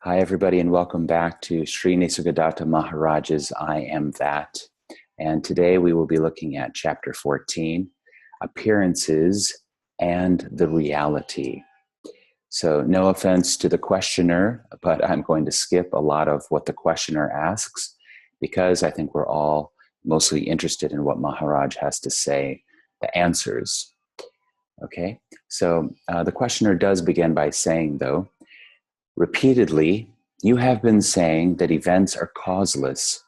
Hi, everybody, and welcome back to Sri Nisargadatta Maharaj's I Am That. And today we will be looking at Chapter 14, Appearances and the Reality. So no offense to the questioner, but I'm going to skip a lot of what the questioner asks because I think we're all mostly interested in what Maharaj has to say, the answers. Okay, so the questioner does begin by saying, though, repeatedly, you have been saying that events are causeless.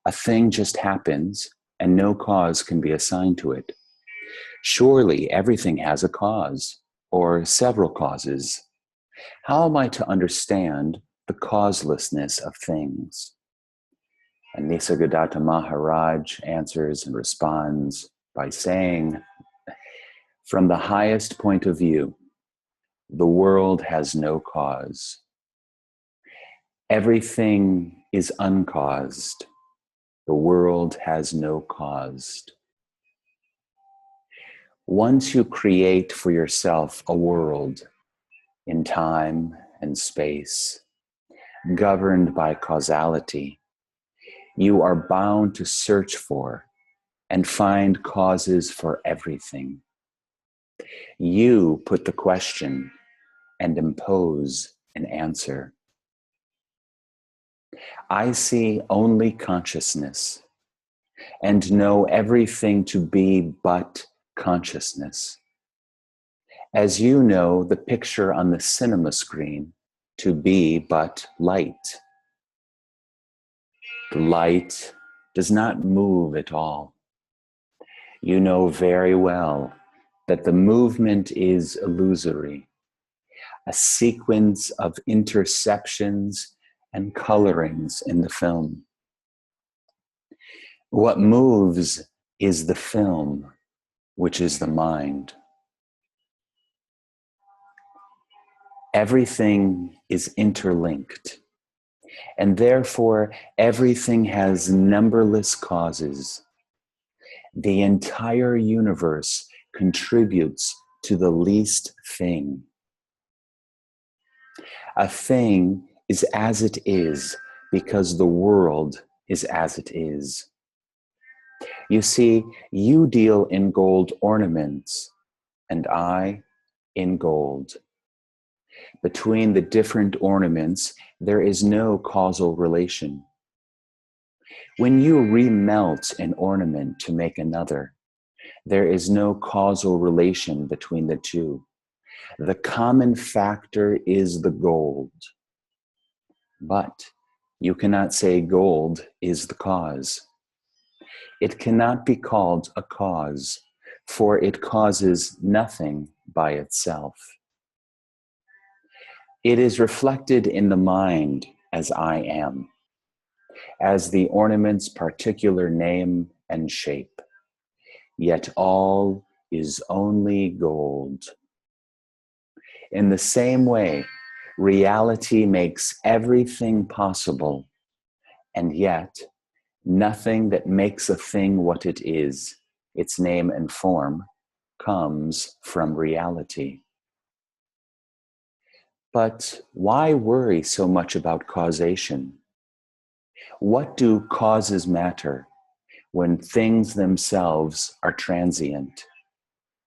A thing just happens and no cause can be assigned to it. Surely everything has a cause or several causes. How am I to understand the causelessness of things? And Nisargadatta Maharaj answers and responds by saying, from the highest point of view, the world has no cause. Everything is uncaused. The world has no cause. Once you create for yourself a world in time and space, governed by causality, you are bound to search for and find causes for everything. You put the question and impose an answer. I see only consciousness and know everything to be but consciousness. As you know the picture on the cinema screen to be but light. The light does not move at all. You know very well that the movement is illusory, a sequence of interceptions and colorings in the film. What moves is the film, which is the mind. Everything is interlinked, and therefore everything has numberless causes. The entire universe contributes to the least thing. A thing is as it is because the world is as it is. You see, you deal in gold ornaments, and I in gold. Between the different ornaments, there is no causal relation. When you remelt an ornament to make another, there is no causal relation between the two. The common factor is the gold. But you cannot say gold is the cause. It cannot be called a cause, for it causes nothing by itself. It is reflected in the mind as I am, as the ornament's particular name and shape. Yet all is only gold. In the same way, reality makes everything possible, and yet nothing that makes a thing what it is, its name and form, comes from reality. But why worry so much about causation? What do causes matter when things themselves are transient?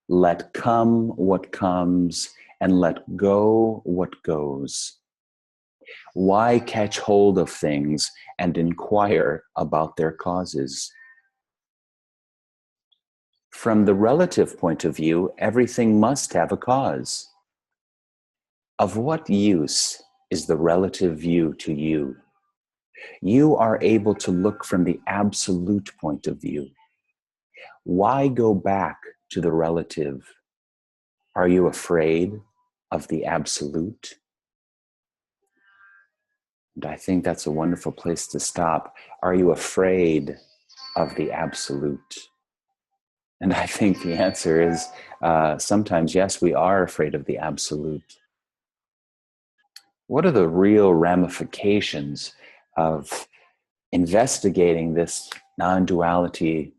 Let come what comes and let go what goes. Why catch hold of things and inquire about their causes? From the relative point of view, everything must have a cause. Of what use is the relative view to you? You are able to look from the absolute point of view. Why go back to the relative? Are you afraid of the absolute? And I think that's a wonderful place to stop. Are you afraid of the absolute? And I think the answer is sometimes, yes, we are afraid of the absolute. What are the real ramifications of investigating this non-duality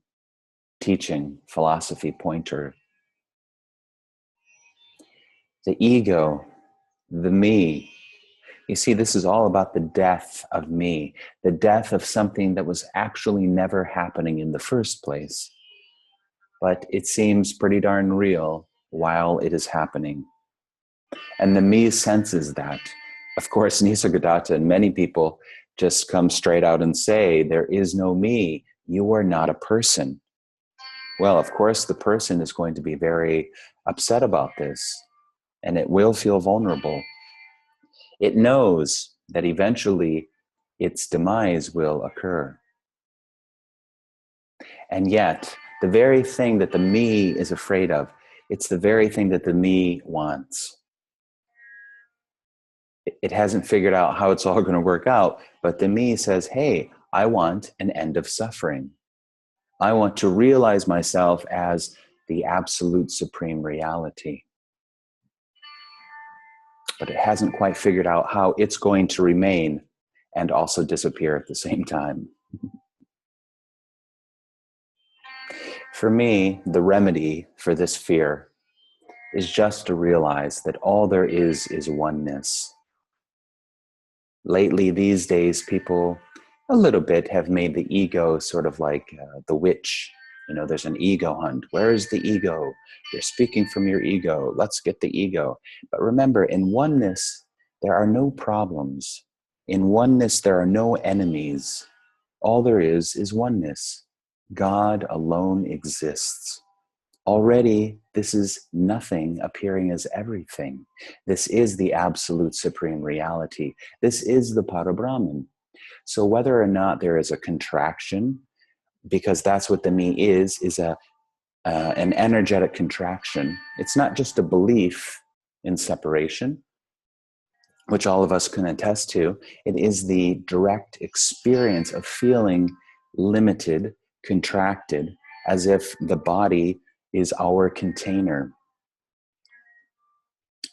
teaching, philosophy pointer? The ego, the me, You see, this is all about the death of me, the death of something that was actually never happening in the first place. But it seems pretty darn real while it is happening. And the me senses that. Of course, Nisargadatta and many people just come straight out and say, there is no me. You are not a person. Well, of course, the person is going to be very upset about this, and it will feel vulnerable. It knows that eventually its demise will occur. And yet, the very thing that the me is afraid of, it's the very thing that the me wants. It hasn't figured out how it's all going to work out, but the me says, hey, I want an end of suffering. I want to realize myself as the absolute supreme reality. But it hasn't quite figured out how it's going to remain and also disappear at the same time. For me, the remedy for this fear is just to realize that all there is oneness. Lately, these days, people a little bit have made the ego sort of like the witch. You know, there's an ego hunt. Where is the ego? You're speaking from your ego. Let's get the ego. But remember, in oneness, there are no problems. In oneness, there are no enemies. All there is oneness. God alone exists. Already, this is nothing appearing as everything. This is the absolute supreme reality. This is the Parabrahman. So whether or not there is a contraction, because that's what the me is an energetic contraction. It's not just a belief in separation, which all of us can attest to. It is the direct experience of feeling limited, contracted, as if the body is our container.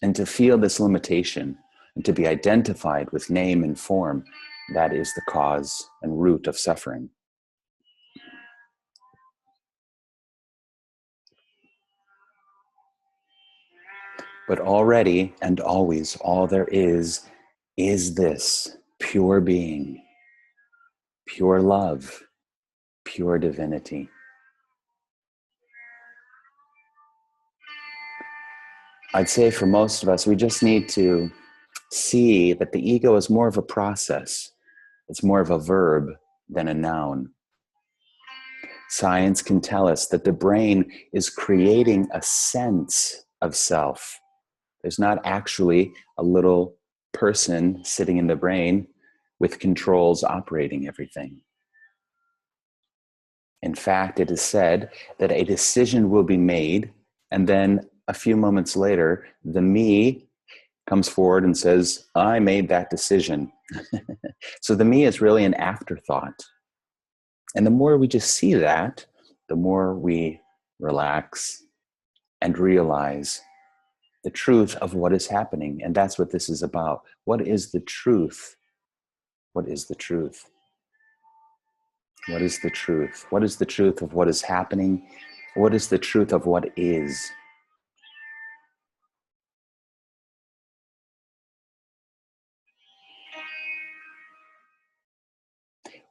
And to feel this limitation and to be identified with name and form, that is the cause and root of suffering. But already and always, all there is this pure being, pure love, pure divinity. I'd say for most of us, we just need to see that the ego is more of a process. It's more of a verb than a noun. Science can tell us that the brain is creating a sense of self. There's not actually a little person sitting in the brain with controls operating everything. In fact, it is said that a decision will be made, and then a few moments later, the me comes forward and says, I made that decision. So the me is really an afterthought. And the more we just see that, the more we relax and realize the truth of what is happening. And that's what this is about. What is the truth? What is the truth? What is the truth? What is the truth of what is happening? What is the truth of what is?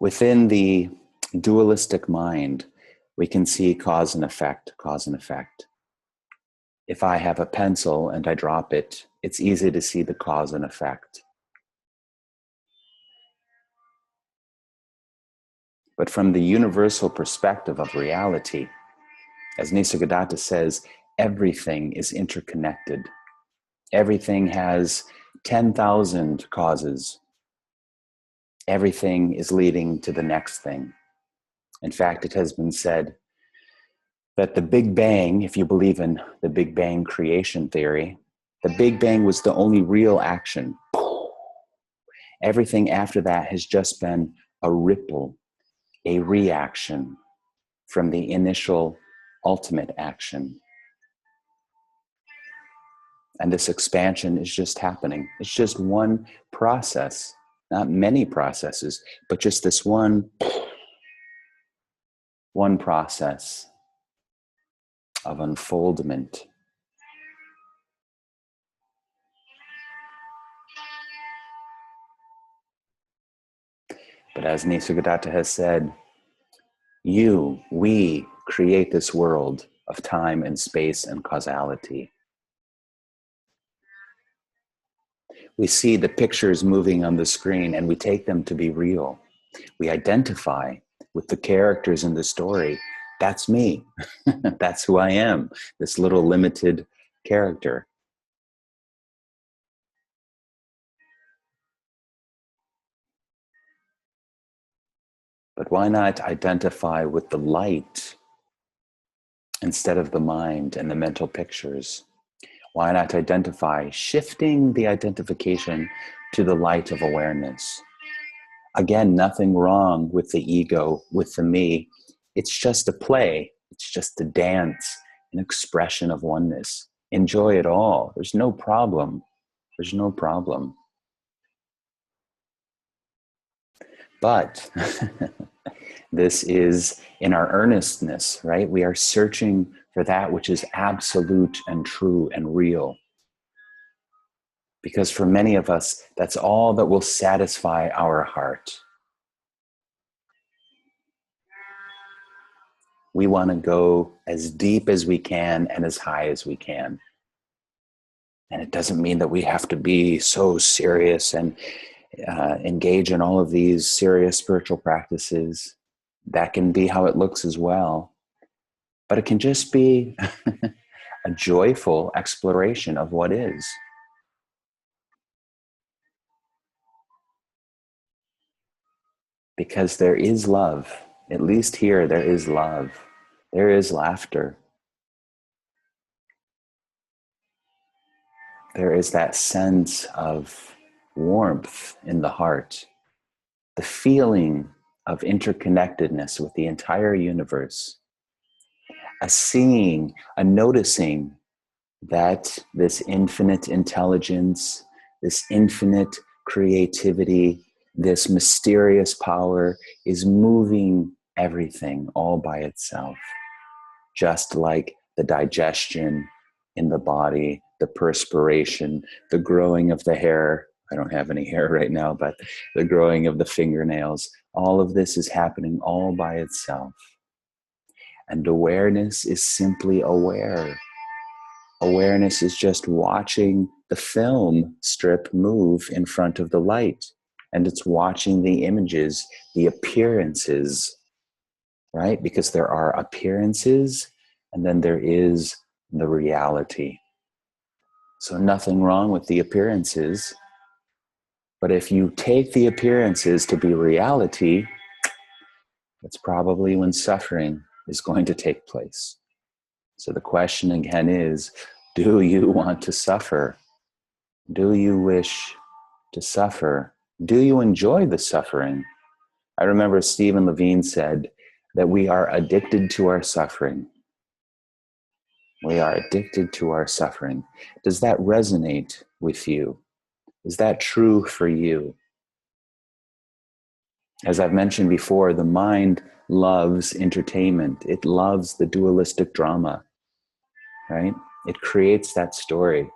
Within the dualistic mind, we can see cause and effect, cause and effect. If I have a pencil and I drop it, it's easy to see the cause and effect. But from the universal perspective of reality, as Nisargadatta says, everything is interconnected. Everything has 10,000 causes. Everything is leading to the next thing. In fact, it has been said that the Big Bang, if you believe in the Big Bang creation theory, the Big Bang was the only real action. Everything after that has just been a ripple, a reaction from the initial ultimate action. And this expansion is just happening. It's just one process, not many processes, but just this one process of unfoldment. But as Nisargadatta has said, we create this world of time and space and causality. We see the pictures moving on the screen and we take them to be real. We identify with the characters in the story. That's me. That's who I am, this little limited character. But why not identify with the light instead of the mind and the mental pictures? Why not identify, shifting the identification to the light of awareness? Again, nothing wrong with the ego, with the me. It's just a play. It's just a dance, an expression of oneness. Enjoy it all. There's no problem. There's no problem. But this is in our earnestness, right? We are searching for that which is absolute and true and real. Because for many of us, that's all that will satisfy our heart. We want to go as deep as we can and as high as we can. And it doesn't mean that we have to be so serious and engage in all of these serious spiritual practices. That can be how it looks as well. But it can just be a joyful exploration of what is. Because there is love. At least here, there is love. There is laughter. There is that sense of warmth in the heart, the feeling of interconnectedness with the entire universe, a seeing, a noticing that this infinite intelligence, this infinite creativity, this mysterious power is moving everything all by itself, just like the digestion in the body, the perspiration, the growing of the hair. I don't have any hair right now, but the growing of the fingernails, all of this is happening all by itself. And awareness is simply aware. Awareness is just watching the film strip move in front of the light. And it's watching the images, the appearances, right? Because there are appearances and then there is the reality. So nothing wrong with the appearances. But if you take the appearances to be reality, that's probably when suffering is going to take place. So the question again is, do you want to suffer? Do you wish to suffer? Do you enjoy the suffering? I remember Stephen Levine said that we are addicted to our suffering. We are addicted to our suffering. Does that resonate with you? Is that true for you? As I've mentioned before, the mind loves entertainment. It loves the dualistic drama, right? It creates that story.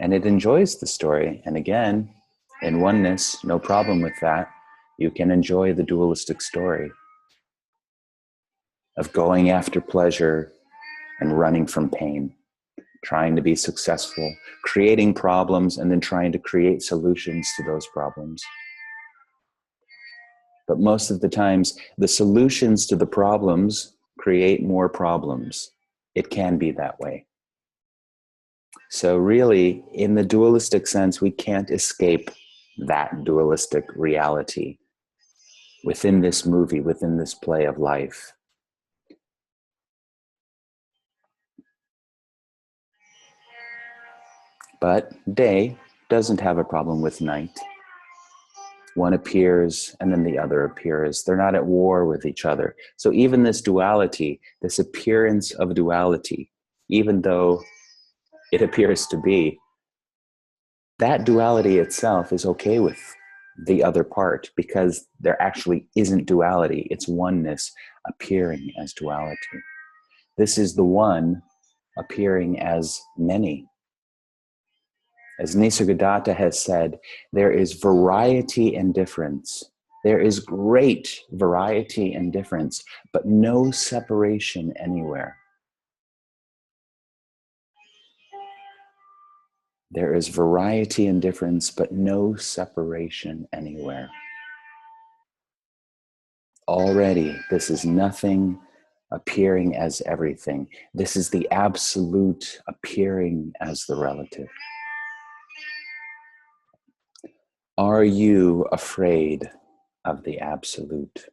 And it enjoys the story. And again, in oneness, no problem with that. You can enjoy the dualistic story of going after pleasure and running from pain, trying to be successful, creating problems, and then trying to create solutions to those problems. But most of the times, the solutions to the problems create more problems. It can be that way. So really, in the dualistic sense, we can't escape that dualistic reality within this movie, within this play of life. But day doesn't have a problem with night. One appears and then the other appears. They're not at war with each other. So even this duality, this appearance of duality, even though it appears to be, that duality itself is okay with the other part because there actually isn't duality. It's oneness appearing as duality. This is the one appearing as many. As Nisargadatta has said, there is variety and difference. There is great variety and difference, but no separation anywhere. There is variety and difference, but no separation anywhere. Already, this is nothing appearing as everything. This is the absolute appearing as the relative. Are you afraid of the absolute?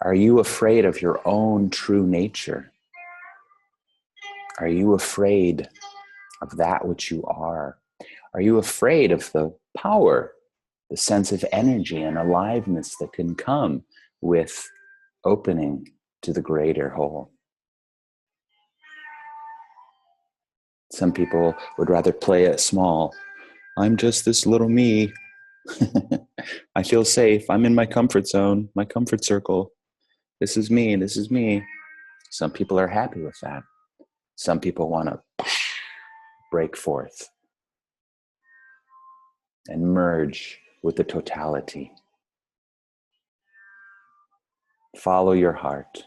Are you afraid of your own true nature? Are you afraid of that which you are? Are you afraid of the power, the sense of energy and aliveness that can come with opening to the greater whole? Some people would rather play it small. I'm just this little me. I feel safe. I'm in my comfort zone, my comfort circle. This is me. This is me. Some people are happy with that. Some people want to break forth and merge with the totality. Follow your heart.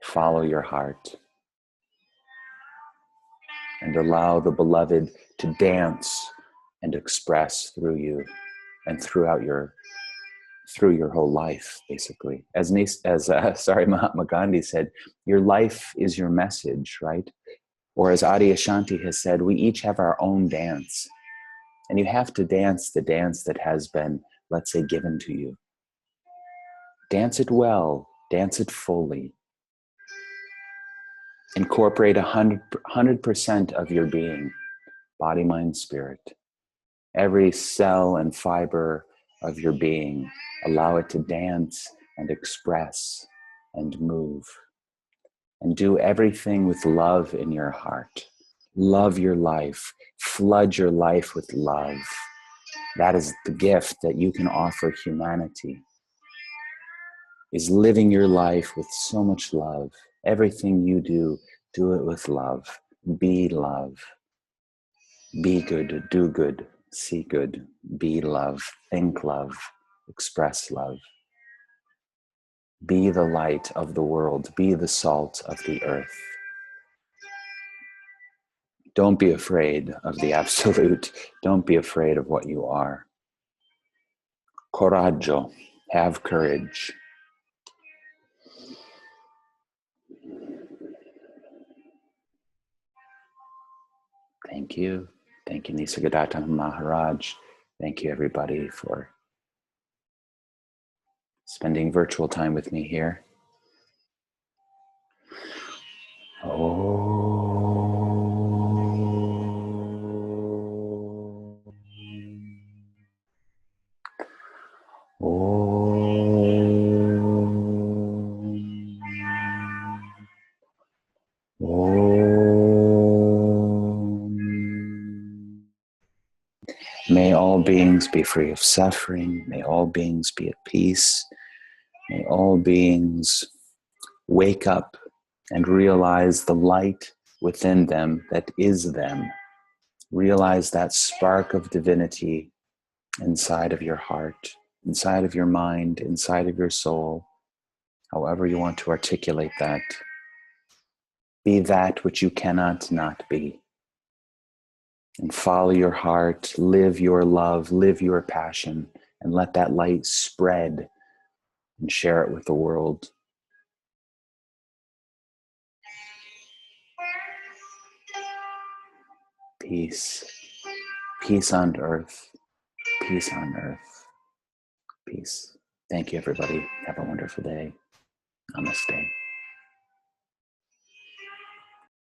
Follow your heart. And allow the beloved to dance and express through you and throughout your whole life, basically. As Mahatma Gandhi said, your life is your message, right? Or as Adyashanti has said, we each have our own dance. And you have to dance the dance that has been, let's say, given to you. Dance it well, dance it fully. Incorporate 100% of your being, body, mind, spirit. Every cell and fiber of your being, allow it to dance and express and move. And do everything with love in your heart. Love your life. Flood your life with love. That is the gift that you can offer humanity, is living your life with so much love. Everything you do, do it with love. Be love. Be good, do good, see good, be love, think love, express love. Be the light of the world. Be the salt of the earth. Don't be afraid of the absolute. Don't be afraid of what you are. Coraggio, have courage. Thank you. Thank you, Nisargadatta Maharaj. Thank you, everybody, for spending virtual time with me here. May all beings be free of suffering. May all beings be at peace. May all beings wake up and realize the light within them that is them. Realize that spark of divinity inside of your heart, inside of your mind, inside of your soul, however you want to articulate that. Be that which you cannot not be. And follow your heart, live your love, live your passion, and let that light spread and share it with the world. Peace. Peace on earth. Peace on earth. Peace. Thank you, everybody. Have a wonderful day. Namaste.